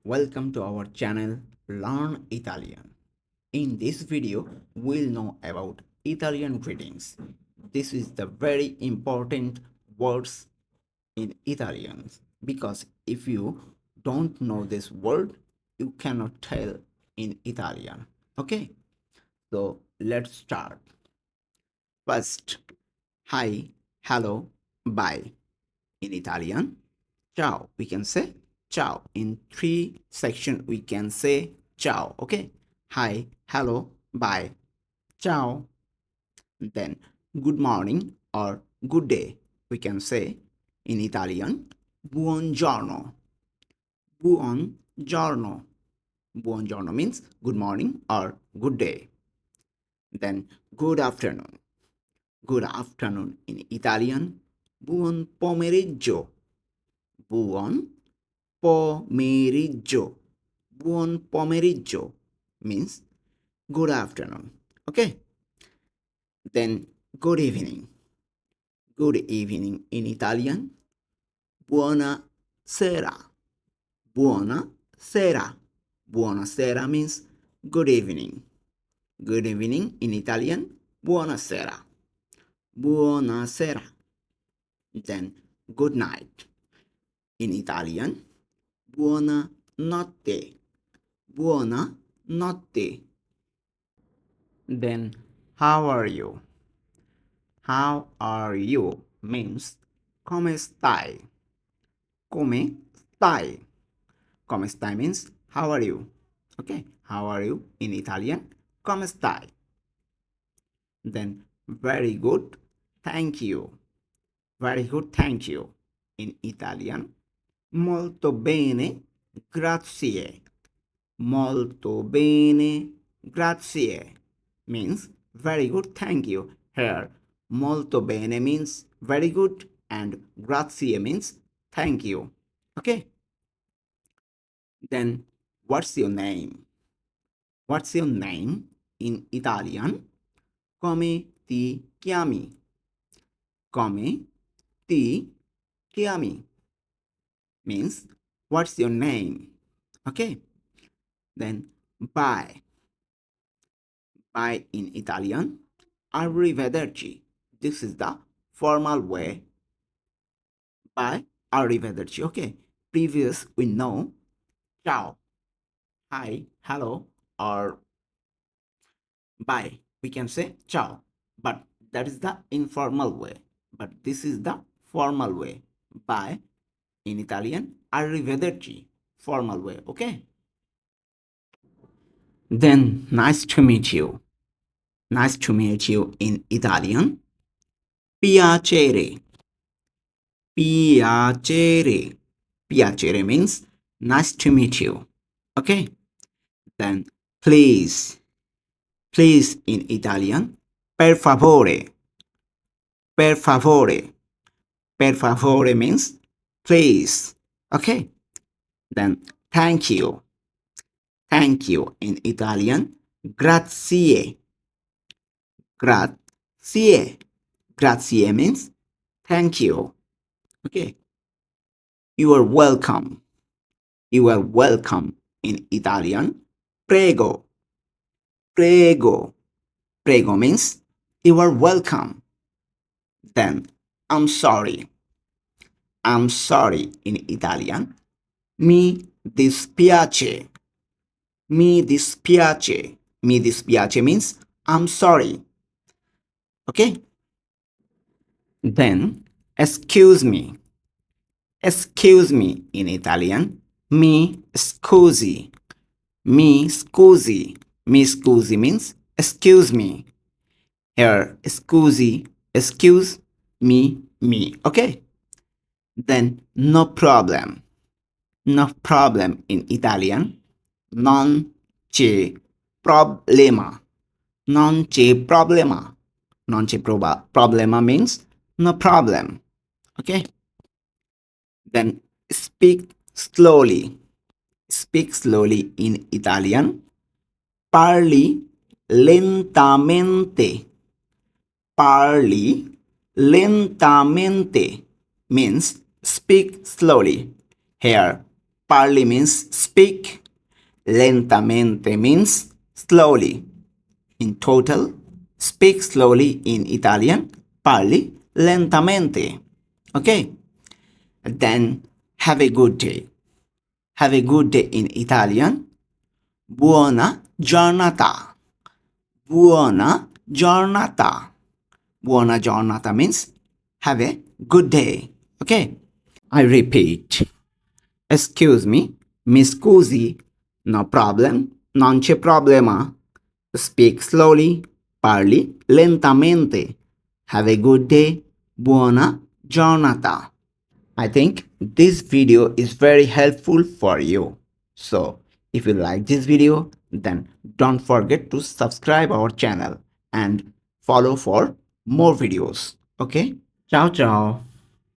Welcome to our channel Learn Italian. In this video, we'll know about Italian greetings. This is the very important words in Italian because if you don't know this word, you cannot tell in Italian. Okay, so let's start. First, hi, hello, bye. In Italian, ciao, we can say ciao. In three sections, we can say ciao. Okay. Hi, hello, bye, ciao. Then good morning or good day. We can say in Italian buongiorno. Buongiorno. Buongiorno means good morning or good day. Then good afternoon. Good afternoon in Italian buon pomeriggio. Buon pomeriggio. Buon pomeriggio means good afternoon. Okay. Then good evening. Good evening in Italian. Buona sera. Buona sera. Buona sera means good evening. Good evening in Italian. Buona sera. Buona sera. Then good night in Italian. Buona notte. Buona notte. Then how are you? How are you means come stai? Come stai? Come stai means how are you? Okay, how are you in Italian? Come stai? Then very good, thank you. Very good, thank you in Italian. Molto bene, grazie. Molto bene, grazie means very good, thank you. Here, molto bene means very good and grazie means thank you. Okay. Then, what's your name? What's your name in Italian? Come ti chiami? Come ti chiami means what's your name? Okay. Then, bye. Bye in Italian. Arrivederci. This is the formal way. Bye. Arrivederci. Okay. Previous we know ciao, hi, hello, or bye. We can say ciao, but that is the informal way. But this is the formal way. Bye in Italian. Arrivederci. Formal way. Okay. Then nice to meet you. Nice to meet you in Italian. Piacere. Piacere. Piacere means nice to meet you. Okay. Then please. Please in Italian. Per favore. Per favore. Per favore means please. Okay. Then thank you. Thank you in Italian. Grazie. Grazie. Grazie means thank you. Okay. You are welcome. You are welcome in Italian. Prego. Prego. Prego means you are welcome. Then I'm sorry. I'm sorry in Italian. Mi dispiace. Mi dispiace. Mi dispiace means I'm sorry. Okay? Then excuse me. Excuse me in Italian. Mi scusi. Mi scusi. Mi scusi means excuse me. Here, scusi, excuse me. Okay? Then no problem. No problem in Italian. Non c'è problema. Non c'è problema. Non c'è problema means no problem. Okay? Then speak slowly. Speak slowly in Italian. Parli lentamente. Parli lentamente means speak slowly. Here, Parli means speak. Lentamente means slowly. In total, speak slowly in Italian. Parli lentamente. Okay? Then have a good day. Have a good day in Italian. Buona giornata. Buona giornata. Buona giornata means have a good day. Okay? I repeat. Excuse me. Mi scusi. No problem. Non c'è problema. Speak slowly. Parli lentamente. Have a good day. Buona giornata. I think this video is very helpful for you. So if you like this video, then don't forget to subscribe our channel and follow for more videos. Okay? Ciao ciao.